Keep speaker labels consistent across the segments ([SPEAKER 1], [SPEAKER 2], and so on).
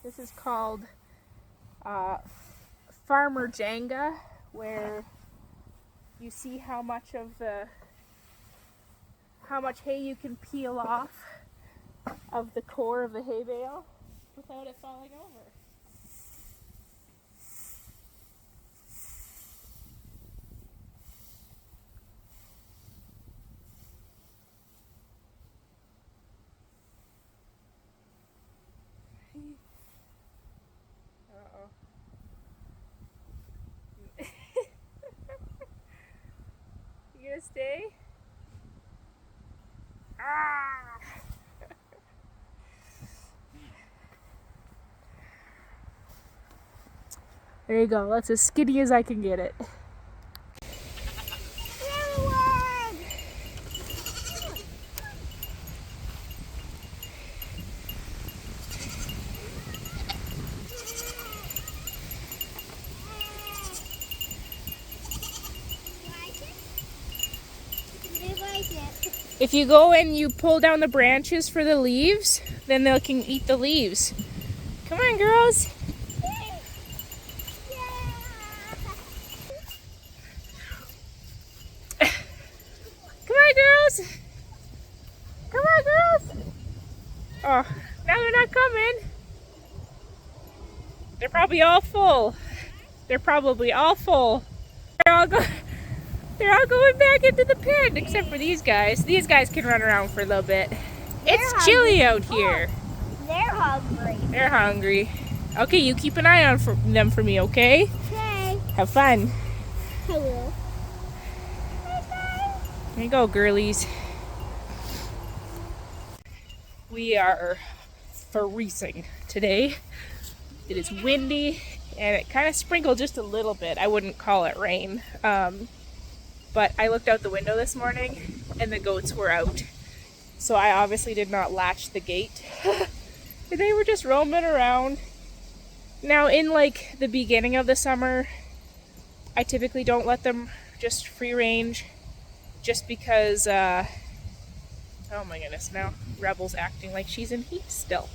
[SPEAKER 1] This is called Farmer Jenga, where you see how much hay you can peel off of the core of the hay bale without it falling over. Uh-oh. You gonna stay? Ah! There you go. That's as skinny as I can get it. If you go and you pull down the branches for the leaves, then they can eat the leaves. Come on, girls. Come on, girls. Come on, girls. Oh, now they're not coming. They're probably all full. They're probably all full. They're all going back into the pen, except for these guys. These guys can run around for a little bit. It's chilly out here.
[SPEAKER 2] They're hungry.
[SPEAKER 1] They're hungry. Okay, you keep an eye on them for me, okay?
[SPEAKER 2] Okay.
[SPEAKER 1] Have fun.
[SPEAKER 2] I will.
[SPEAKER 1] There you go, girlies. We are freezing today. It is windy, and it kind of sprinkled just a little bit. I wouldn't call it rain. But I looked out the window this morning, and the goats were out. So I obviously did not latch the gate. They were just roaming around. Now, in like the beginning of the summer, I typically don't let them just free range, just because, oh my goodness, now Rebel's acting like she's in heat still.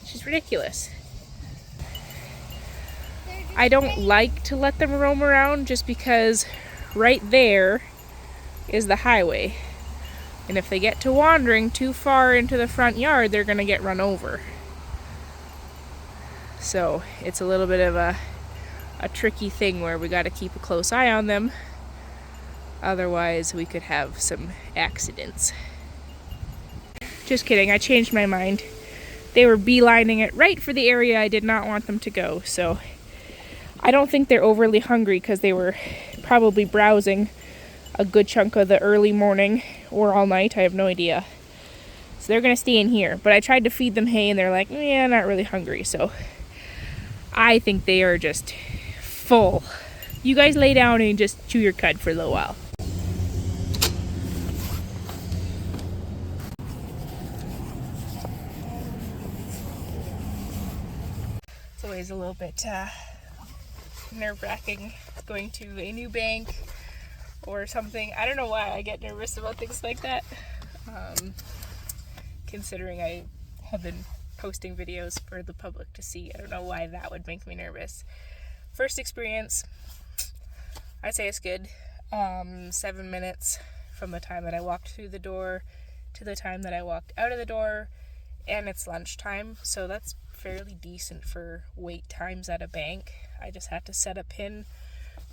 [SPEAKER 1] She's ridiculous. I don't like to let them roam around just because right there is the highway. And if they get to wandering too far into the front yard, they're going to get run over. So it's a little bit of a tricky thing where we got to keep a close eye on them. Otherwise, we could have some accidents. Just kidding, I changed my mind. They were beelining it right for the area I did not want them to go. So I don't think they're overly hungry because they were probably browsing a good chunk of the early morning or all night. I have no idea. So they're going to stay in here. But I tried to feed them hay and they're like, yeah, not really hungry. So I think they are just full. You guys lay down and just chew your cud for a little while. It's always a little bit nerve-wracking going to a new bank or something. I don't know why I get nervous about things like that. Considering I have been posting videos for the public to see. I don't know why that would make me nervous. First experience, I'd say it's good. 7 minutes from the time that I walked through the door to the time that I walked out of the door, and it's lunchtime, so that's fairly decent for wait times at a bank. I just had to set a PIN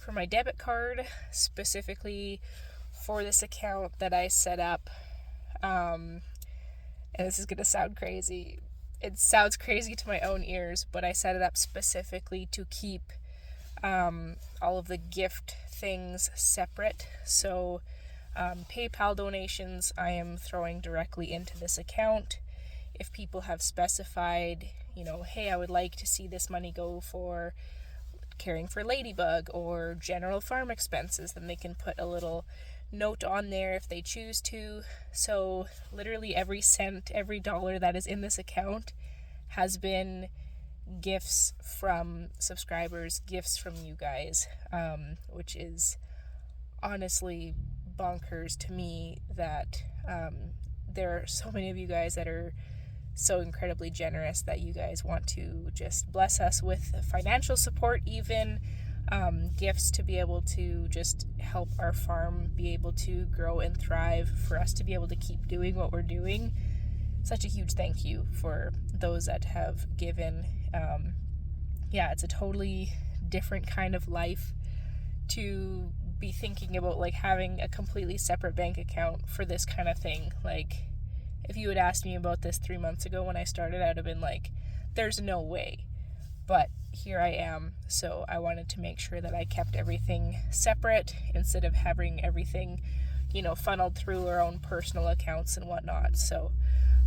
[SPEAKER 1] for my debit card specifically for this account that I set up. And this is going to sound crazy. It sounds crazy to my own ears, but I set it up specifically to keep all of the gift things separate. So PayPal donations I am throwing directly into this account. If people have specified, hey, I would like to see this money go for caring for Ladybug or general farm expenses, then they can put a little note on there if they choose to. So literally every cent, every dollar that is in this account has been gifts from subscribers, gifts from you guys, which is honestly bonkers to me that there are so many of you guys that are so incredibly generous that you guys want to just bless us with financial support, even gifts to be able to just help our farm be able to grow and thrive, for us to be able to keep doing what we're doing. Such a huge thank you for those that have given. Yeah, it's a totally different kind of life to be thinking about, like, having a completely separate bank account for this kind of thing. Like, if you had asked me about this 3 months ago when I started, I'd have been like, there's no way. But here I am, so I wanted to make sure that I kept everything separate instead of having everything, funneled through our own personal accounts and whatnot. So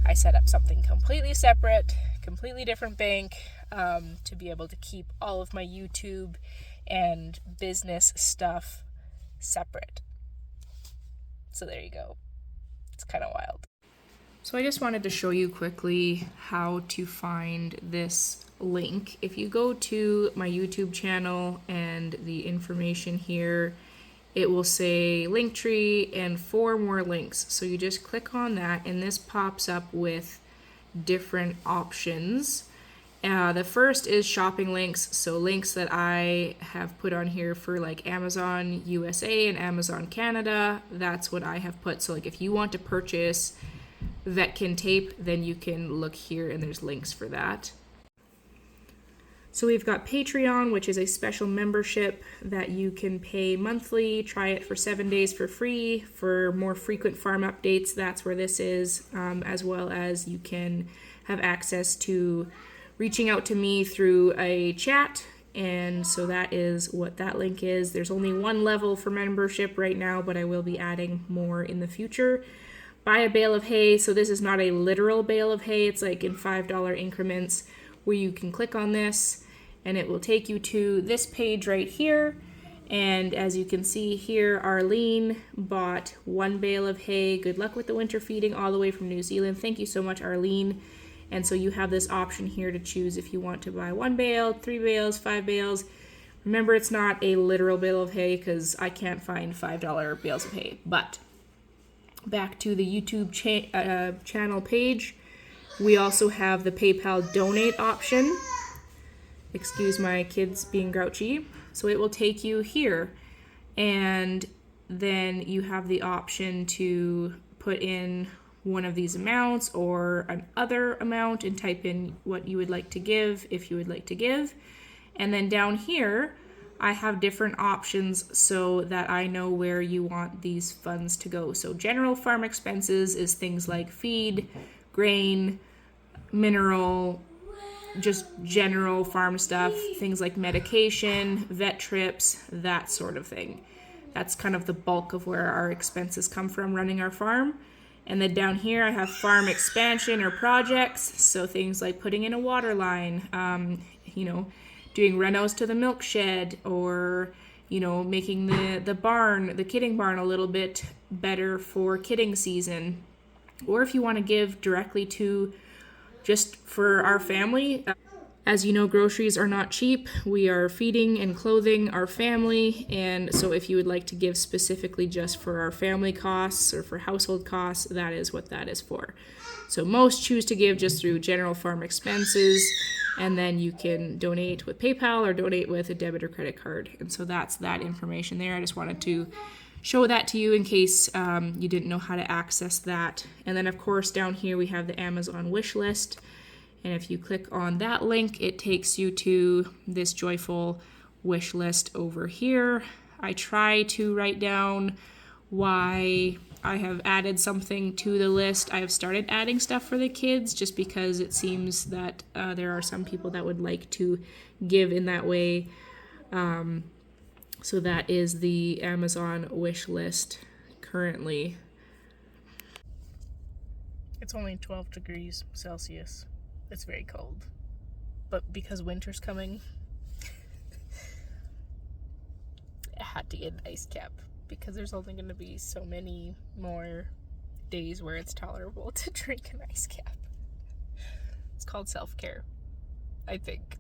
[SPEAKER 1] I set up something completely separate, completely different bank, to be able to keep all of my YouTube and business stuff separate. So there you go. It's kind of wild. So I just wanted to show you quickly how to find this link. If you go to my YouTube channel and the information here, it will say Linktree and 4 more links. So you just click on that and this pops up with different options. The first is shopping links, so links that I have put on here for like Amazon USA and Amazon Canada. That's what I have put. So like if you want to purchase Vetkin tape, then you can look here and there's links for that. So we've got Patreon, which is a special membership that you can pay monthly, try it for 7 days for free. For more frequent farm updates, that's where this is, as well as you can have access to reaching out to me through a chat, and so that is what that link is. There's only one level for membership right now, but I will be adding more in the future. Buy a bale of hay. So this is not a literal bale of hay, it's like in $5 increments, where you can click on this and it will take you to this page right here. And as you can see here, Arlene bought 1 bale of hay. Good luck with the winter feeding, all the way from New Zealand. Thank you so much, Arlene. And so you have this option here to choose if you want to buy 1 bale, 3 bales, 5 bales. Remember, it's not a literal bale of hay because I can't find $5 bales of hay. But back to the YouTube channel page, we also have the PayPal donate option. Excuse my kids being grouchy. So it will take you here, and then you have the option to put in one of these amounts or an other amount and type in what you would like to give, if you would like to give. And then down here, I have different options so that I know where you want these funds to go. So general farm expenses is things like feed, grain, mineral, just general farm stuff, things like medication, vet trips, that sort of thing. That's kind of the bulk of where our expenses come from running our farm. And then down here I have farm expansion or projects, so things like putting in a water line, doing renos to the milk shed, or making the barn, the kidding barn, a little bit better for kidding season. Or if you want to give directly to just for our family. As you know, groceries are not cheap. We are feeding and clothing our family, and so if you would like to give specifically just for our family costs or for household costs, that is what that is for. So most choose to give just through general farm expenses, and then you can donate with PayPal or donate with a debit or credit card. And so that's that information there. I just wanted to show that to you in case you didn't know how to access that. And then of course down here we have the Amazon wish list. And if you click on that link, it takes you to this joyful wish list over here. I try to write down why I have added something to the list. I have started adding stuff for the kids just because it seems that there are some people that would like to give in that way. So that is the Amazon wish list currently. It's only 12 degrees Celsius. It's very cold. But because winter's coming, I had to get an ice cap because there's only going to be so many more days where it's tolerable to drink an ice cap. It's called self-care, I think.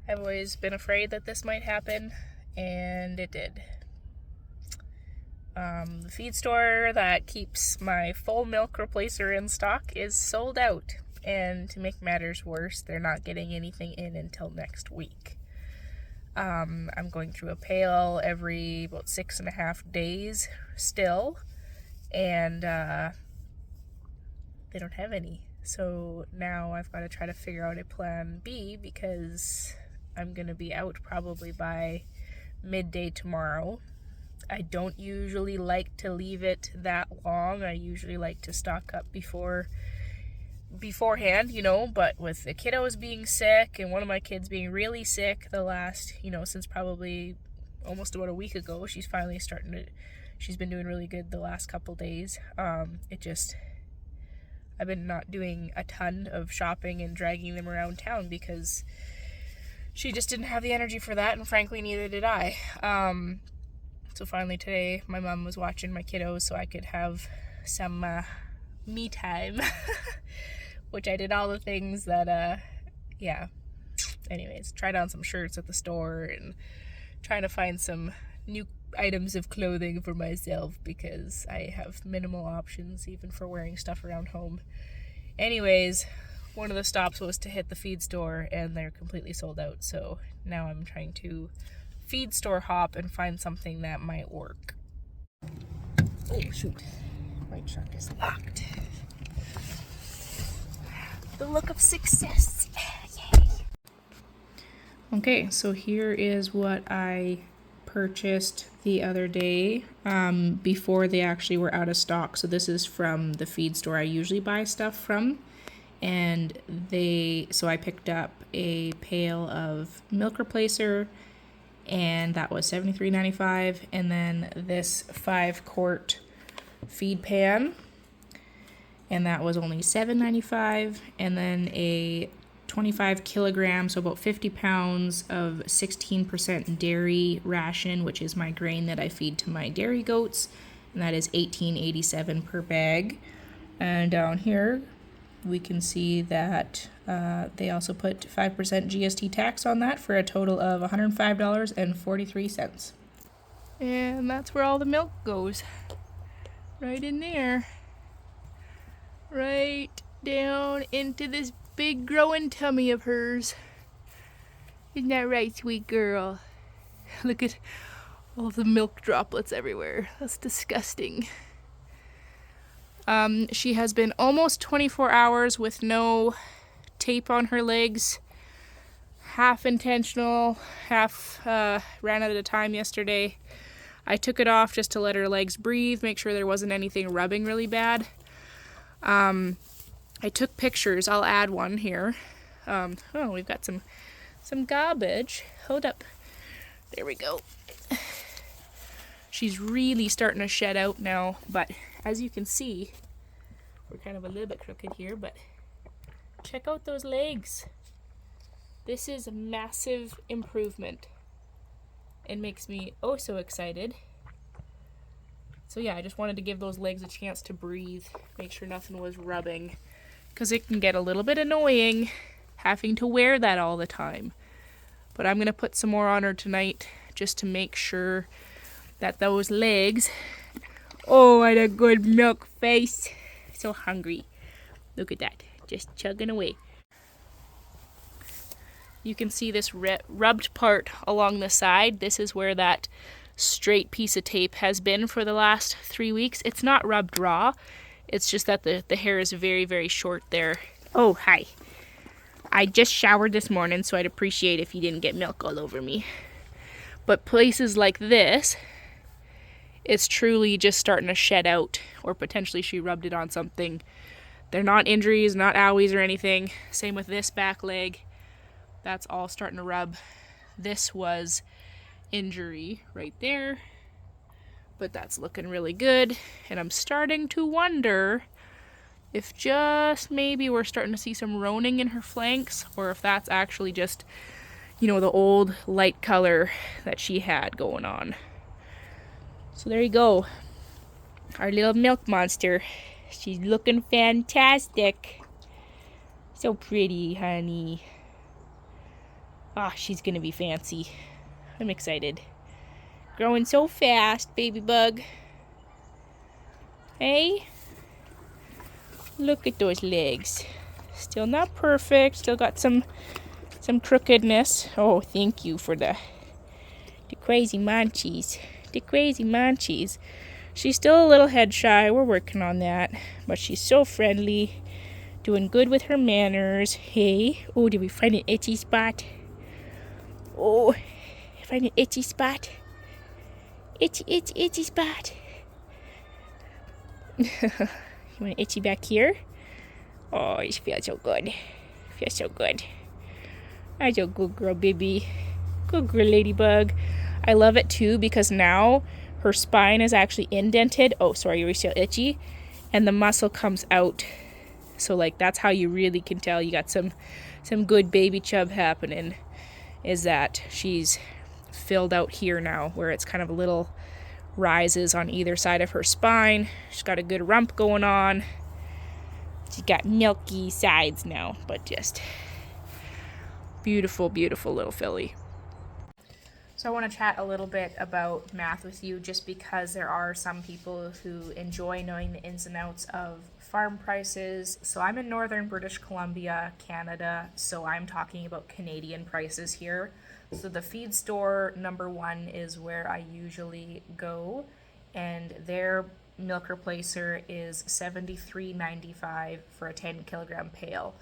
[SPEAKER 1] I've always been afraid that this might happen, and it did. The feed store that keeps my full milk replacer in stock is sold out, and to make matters worse, they're not getting anything in until next week. I'm going through a pail every about 6.5 days still, and they don't have any. So now I've got to try to figure out a plan B, because I'm going to be out probably by midday tomorrow. I don't usually like to leave it that long. I usually like to stock up beforehand, but with the kiddos being sick and one of my kids being really sick the last, since probably almost about a week ago, she's finally she's been doing really good the last couple days. I've been not doing a ton of shopping and dragging them around town because she just didn't have the energy for that, and frankly, neither did I. So finally today, my mom was watching my kiddos so I could have some me time, which I did all the things that, Anyways, tried on some shirts at the store and trying to find some new items of clothing for myself because I have minimal options even for wearing stuff around home. Anyways, one of the stops was to hit the feed store and they're completely sold out, so now I'm trying to feed store hop and find something that might work. Oh shoot, right shark is locked. The look of success. Yay. Okay, so here is what I purchased the other day before they actually were out of stock. So this is from the feed store I usually buy stuff from, and so I picked up a pail of milk replacer, and that was $73.95, and then this 5-quart feed pan, and that was only $7.95, and then a 25 kilograms, so about 50 pounds of 16% dairy ration, which is my grain that I feed to my dairy goats, and that is $18.87 per bag. And down here we can see that they also put 5% GST tax on that for a total of $105.43. And that's where all the milk goes. Right in there. Right down into this big growing tummy of hers. Isn't that right, sweet girl? Look at all of the milk droplets everywhere. That's disgusting. She has been almost 24 hours with no tape on her legs. Half intentional, half ran out of time yesterday. I took it off just to let her legs breathe, make sure there wasn't anything rubbing really bad. I took pictures. I'll add one here. We've got some garbage. Hold up. There we go. She's really starting to shed out now, but as you can see, we're kind of a little bit crooked here, but check out those legs. This is a massive improvement. It makes me oh so excited. So yeah, I just wanted to give those legs a chance to breathe, make sure nothing was rubbing, because it can get a little bit annoying having to wear that all the time. But I'm going to put some more on her tonight just to make sure that those legs... Oh, what a good milk face. So hungry. Look at that. Just chugging away. You can see this rubbed part along the side. This is where that straight piece of tape has been for the last 3 weeks. It's not rubbed raw. It's just that the hair is very, very short there. Oh, hi. I just showered this morning, so I'd appreciate if you didn't get milk all over me. But places like this, it's truly just starting to shed out, or potentially she rubbed it on something. They're not injuries, not owies or anything. Same with this back leg. That's all starting to rub. This was injury right there, but that's looking really good. And I'm starting to wonder if just maybe we're starting to see some roning in her flanks, or if that's actually just, the old light color that she had going on. So there you go. Our little milk monster. She's looking fantastic. So pretty, honey. Ah, she's gonna be fancy. I'm excited. Growing so fast, baby bug. Hey? Look at those legs. Still not perfect. Still got some crookedness. Oh, thank you for the crazy munchies. The crazy munchies. She's still a little head shy. We're working on that. But she's so friendly. Doing good with her manners. Hey. Oh, did we find an itchy spot? Oh, find an itchy spot. Itchy spot. You want itchy back here? Oh, it feels so good. Feels so good. I'm a good girl, baby. Good girl, Ladybug. I love it too because now her spine is actually indented. Oh, sorry, you're still itchy. And the muscle comes out. So, like, that's how you really can tell you got some good baby chub happening. Is that she's filled out here now, where it's kind of a little rises on either side of her spine. She's got a good rump going on. She's got milky sides now, but just beautiful, beautiful little filly. So I want to chat a little bit about math with you just because there are some people who enjoy knowing the ins and outs of farm prices. So I'm in northern British Columbia, Canada, so I'm talking about Canadian prices here. So the feed store number 1 is where I usually go, and their milk replacer is $73.95 for a 10 kilogram pail.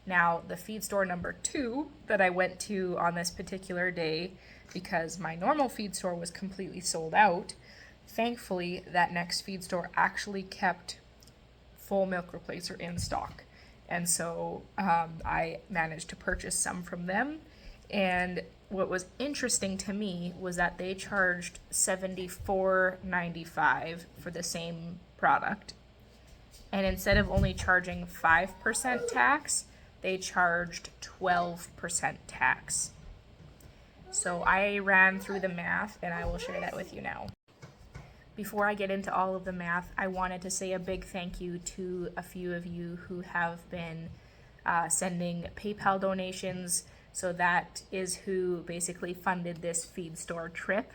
[SPEAKER 1] Now, the feed store number 2 that I went to on this particular day, because my normal feed store was completely sold out, thankfully that next feed store actually kept full milk replacer in stock. And so I managed to purchase some from them. And what was interesting to me was that they charged $74.95 for the same product. And instead of only charging 5% tax, they charged 12% tax. So I ran through the math and I will share that with you now. Before I get into all of the math, I wanted to say a big thank you to a few of you who have been sending PayPal donations. So that is who basically funded this feed store trip.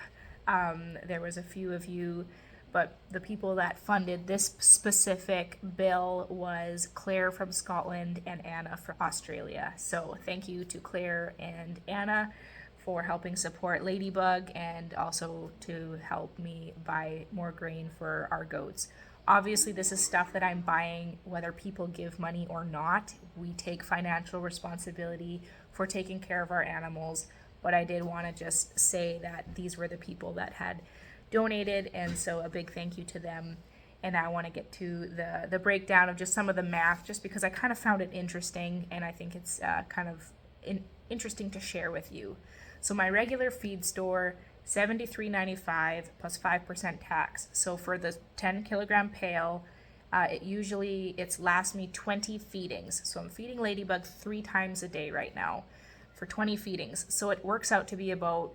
[SPEAKER 1] There was a few of you, but the people that funded this specific bill was Claire from Scotland and Anna from Australia. So thank you to Claire and Anna for helping support Ladybug and also to help me buy more grain for our goats. Obviously, this is stuff that I'm buying whether people give money or not. We take financial responsibility for taking care of our animals, but I did want to just say that these were the people that had donated, and so a big thank you to them. And I want to get to the breakdown of just some of the math, just because I kind of found it interesting, and I think it's kind of interesting to share with you. So my regular feed store, $73.95 plus 5% tax. So for the 10 kilogram pail, it lasts me 20 feedings. So I'm feeding Ladybug 3 times a day right now for 20 feedings. So it works out to be about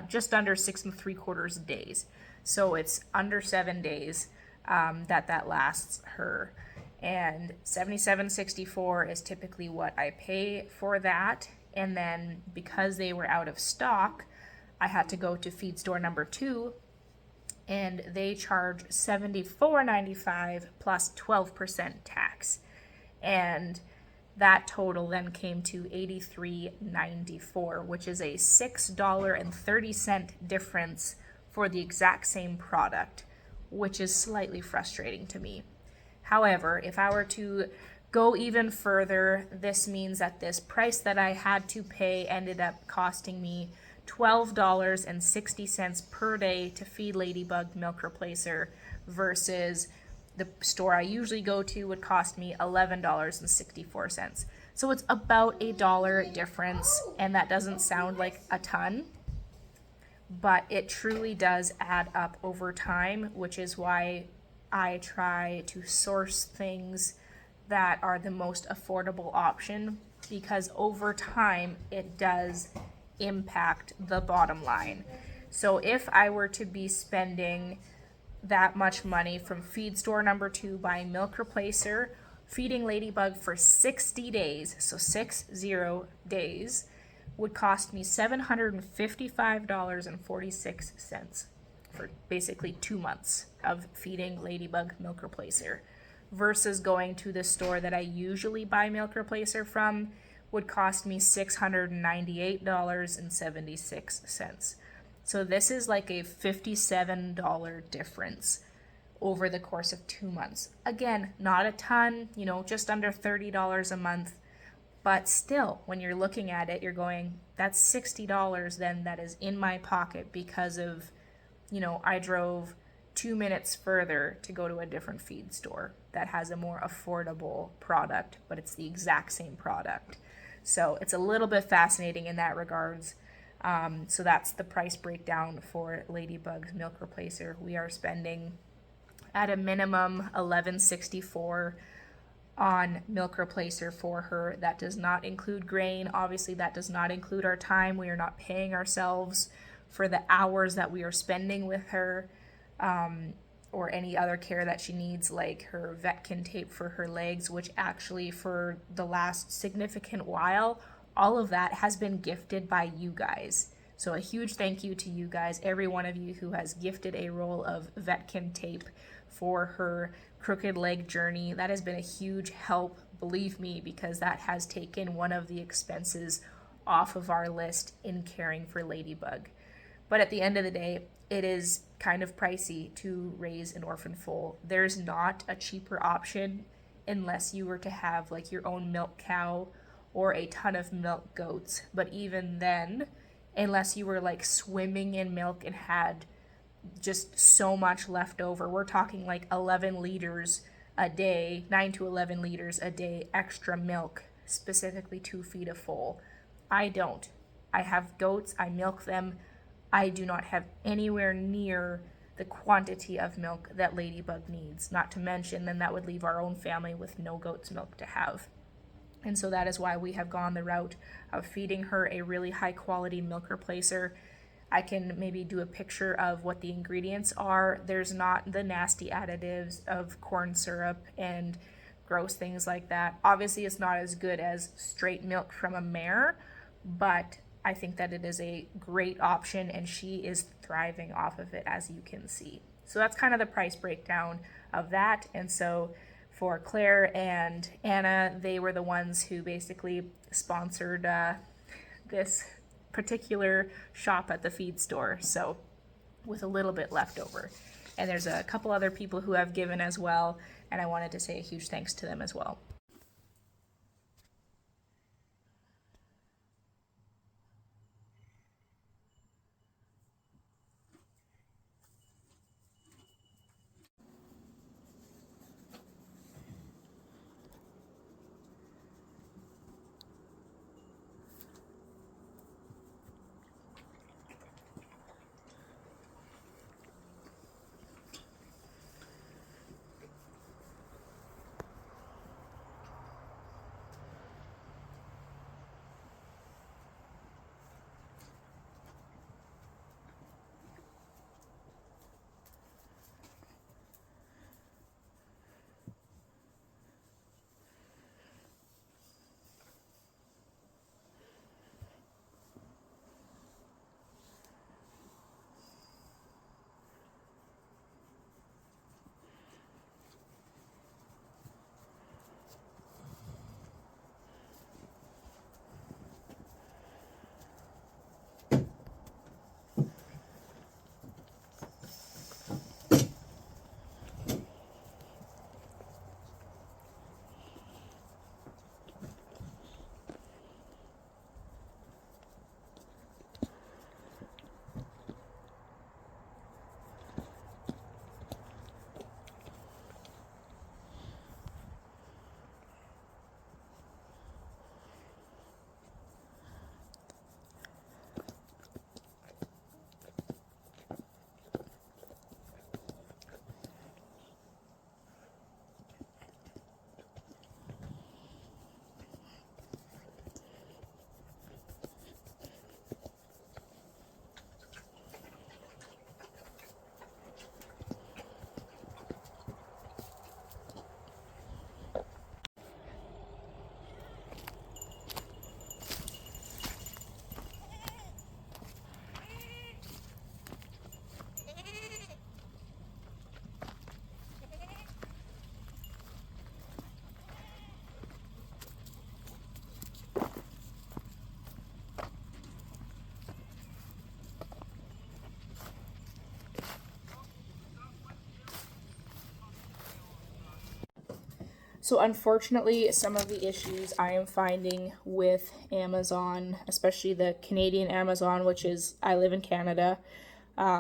[SPEAKER 1] just under 6 3/4 days. So it's under 7 days that lasts her. And $77.64 is typically what I pay for that. And then because they were out of stock, I had to go to feed store number 2, and they charge $74.95 plus 12% tax. And that total then came to $83.94, which is a $6.30 difference for the exact same product, which is slightly frustrating to me. However, if I were to go even further, this means that this price that I had to pay ended up costing me $12.60 per day to feed Ladybug milk replacer, versus the store I usually go to would cost me $11.64. So it's about $1 difference, and that doesn't sound like a ton, but it truly does add up over time, which is why I try to source things that are the most affordable option, because over time it does impact the bottom line. So if I were to be spending that much money from feed store number 2 buying milk replacer, Feeding Ladybug for 60 days, so 60 days, would cost me $755.46 for basically 2 months of feeding Ladybug Milk Replacer, versus going to the store that I usually buy Milk Replacer from would cost me $698.76. So this is like a $57 difference over the course of 2 months. Again, not a ton, just under $30 a month, but still, when you're looking at it, you're going, that's $60 then that is in my pocket because of, I drove 2 minutes further to go to a different feed store that has a more affordable product, but it's the exact same product. So it's a little bit fascinating in that regards. So that's the price breakdown for Ladybug's Milk Replacer. We are spending at a minimum $11.64 on Milk Replacer for her. That does not include grain. Obviously, that does not include our time. We are not paying ourselves for the hours that we are spending with her, or any other care that she needs, like her Vetkin tape for her legs, which actually for the last significant while, all of that has been gifted by you guys. So a huge thank you to you guys, every one of you who has gifted a roll of Vetkin tape for her crooked leg journey. That has been a huge help, believe me, because that has taken one of the expenses off of our list in caring for Ladybug. But at the end of the day, it is kind of pricey to raise an orphan foal. There's not a cheaper option unless you were to have like your own milk cow or a ton of milk goats. But even then, unless you were like swimming in milk and had just so much left over, we're talking like 11 liters a day, 9 to 11 liters a day extra milk specifically to feed a foal. I don't. I have goats, I milk them. I do not have anywhere near the quantity of milk that Ladybug needs. Not to mention, then that would leave our own family with no goat's milk to have. And so that is why we have gone the route of feeding her a really high quality milk replacer. I can maybe do a picture of what the ingredients are. There's not the nasty additives of corn syrup and gross things like that. Obviously, it's not as good as straight milk from a mare, but I think that it is a great option and she is thriving off of it, as you can see. So that's kind of the price breakdown of that. And so for Claire and Anna, they were the ones who basically sponsored this particular shop at the feed store. So with a little bit left over. And there's a couple other people who have given as well. And I wanted to say a huge thanks to them as well. So unfortunately, some of the issues I am finding with Amazon, especially the Canadian Amazon, which is, I live in Canada,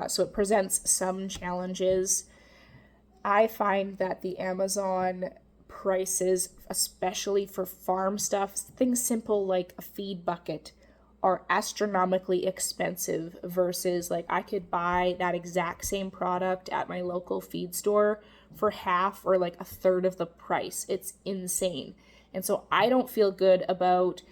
[SPEAKER 1] so it presents some challenges. I find that the Amazon prices, especially for farm stuff, things simple like a feed bucket, are astronomically expensive versus like I could buy that exact same product at my local feed store for half or like a third of the price. It's insane. And so I don't feel good about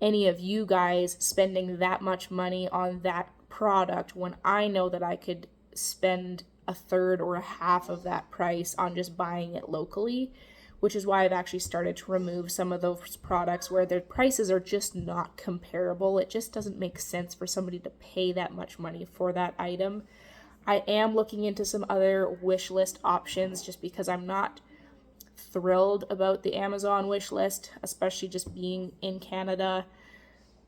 [SPEAKER 1] any of you guys spending that much money on that product when I know that I could spend a third or a half of that price on just buying it locally, which is why I've actually started to remove some of those products where their prices are just not comparable. It just doesn't make sense for somebody to pay that much money for that item. I am looking into some other wish list options just because I'm not thrilled about the Amazon wish list, especially just being in Canada.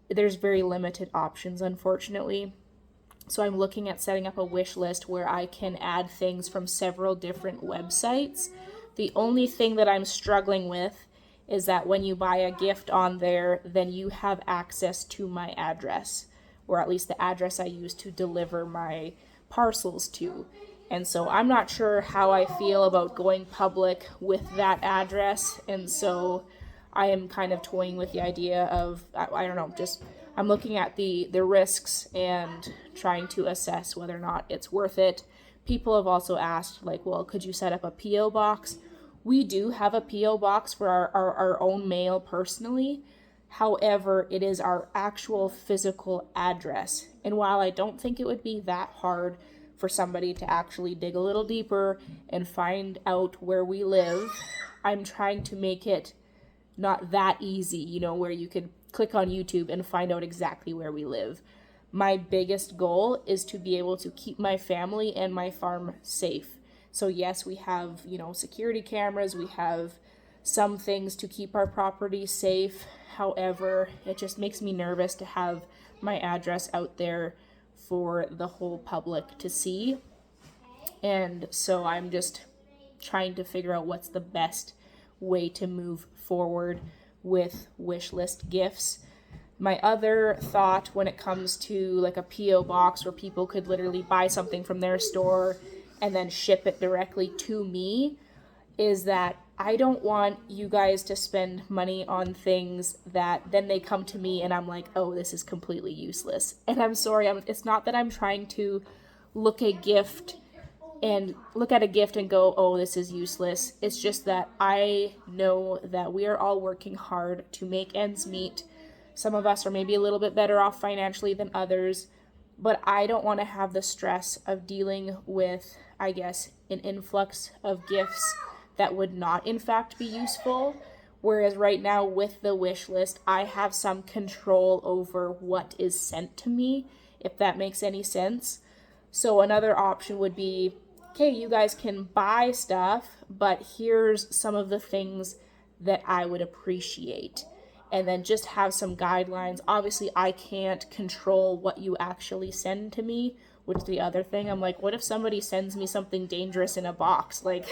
[SPEAKER 1] There's very limited options, unfortunately. So I'm looking at setting up a wish list where I can add things from several different websites. The only thing that I'm struggling with is that when you buy a gift on there, then you have access to my address, or at least the address I use to deliver my parcels to. And so I'm not sure how I feel about going public with that address. And so I am kind of toying with the idea of, I don't know, just I'm looking at the risks and trying to assess whether or not it's worth it. People have also asked, like, well, could you set up a P.O. box? We do have a P.O. box for our own mail personally. However, it is our actual physical address. And while I don't think it would be that hard for somebody to actually dig a little deeper and find out where we live, I'm trying to make it not that easy, you know, where you could click on YouTube and find out exactly where we live. My biggest goal is to be able to keep my family and my farm safe. So yes, we have, you know, security cameras, we have some things to keep our property safe. However, it just makes me nervous to have my address out there for the whole public to see. And so I'm just trying to figure out what's the best way to move forward with wish list gifts. My other thought when it comes to like a P.O. box where people could literally buy something from their store and then ship it directly to me is that I don't want you guys to spend money on things that then they come to me and I'm like, oh, this is completely useless. And I'm sorry, it's not that I'm trying to look at a gift and go, oh, this is useless. It's just that I know that we are all working hard to make ends meet. Some of us are maybe a little bit better off financially than others, but I don't want to have the stress of dealing with, I guess, an influx of gifts that would not in fact be useful. Whereas right now with the wish list, I have some control over what is sent to me, if that makes any sense. So another option would be, okay, you guys can buy stuff, but here's some of the things that I would appreciate. And then just have some guidelines. Obviously, I can't control what you actually send to me, which is the other thing. I'm like, what if somebody sends me something dangerous in a box? Like,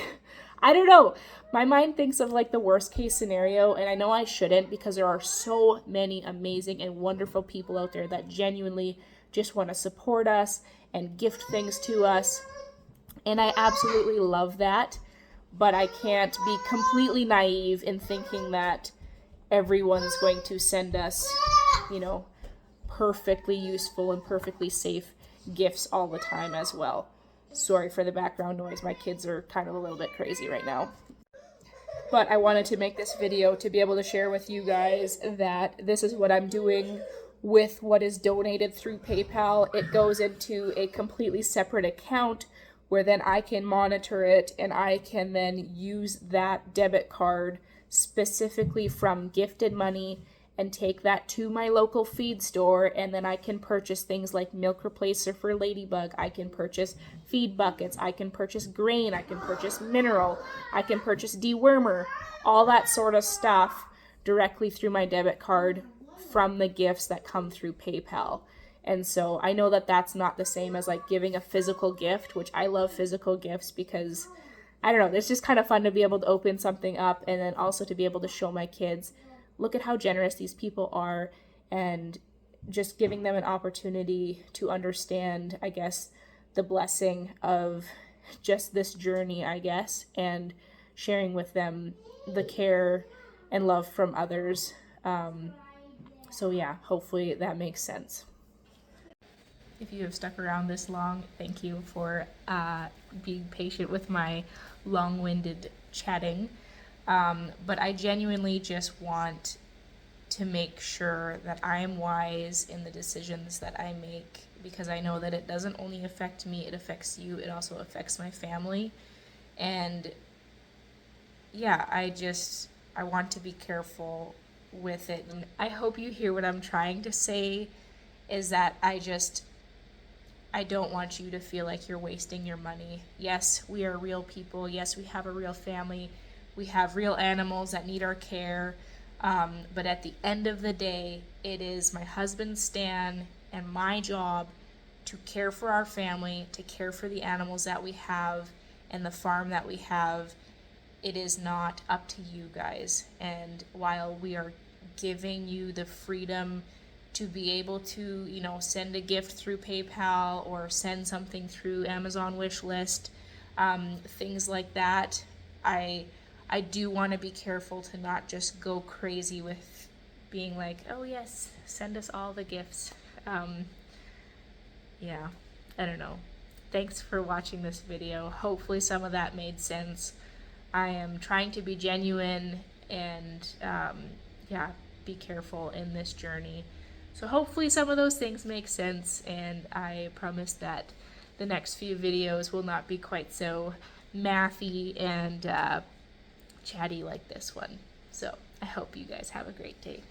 [SPEAKER 1] I don't know. My mind thinks of like the worst case scenario, and I know I shouldn't because there are so many amazing and wonderful people out there that genuinely just want to support us and gift things to us. And I absolutely love that, but I can't be completely naive in thinking that everyone's going to send us, you know, perfectly useful and perfectly safe gifts all the time as well. Sorry for the background noise. My kids are kind of a little bit crazy right now. But I wanted to make this video to be able to share with you guys that this is what I'm doing with what is donated through PayPal. It goes into a completely separate account where then I can monitor it and I can then use that debit card specifically from gifted money and take that to my local feed store, and then I can purchase things like milk replacer for Ladybug, I can purchase feed buckets, I can purchase grain, I can purchase mineral, I can purchase dewormer, all that sort of stuff directly through my debit card from the gifts that come through PayPal. And so I know that that's not the same as like giving a physical gift, which I love physical gifts because I don't know, it's just kind of fun to be able to open something up and then also to be able to show my kids, look at how generous these people are, and just giving them an opportunity to understand, I guess, the blessing of just this journey, I guess, and sharing with them the care and love from others. So yeah, hopefully that makes sense. If you have stuck around this long, thank you for being patient with my long-winded chatting. But I genuinely just want to make sure that I am wise in the decisions that I make, because I know that it doesn't only affect me, it affects you, it also affects my family. And yeah, I want to be careful with it. And I hope you hear what I'm trying to say, is that I don't want you to feel like you're wasting your money. Yes, we are real people. Yes, we have a real family. We have real animals that need our care. But at the end of the day, it is my husband Stan and my job to care for our family, to care for the animals that we have and the farm that we have. It is not up to you guys. And while we are giving you the freedom to be able to, send a gift through PayPal or send something through Amazon Wishlist, things like that, I do want to be careful to not just go crazy with being like, oh yes, send us all the gifts. Yeah, I don't know. Thanks for watching this video. Hopefully some of that made sense. I am trying to be genuine and be careful in this journey. So hopefully some of those things make sense, and I promise that the next few videos will not be quite so mathy and chatty like this one. So I hope you guys have a great day.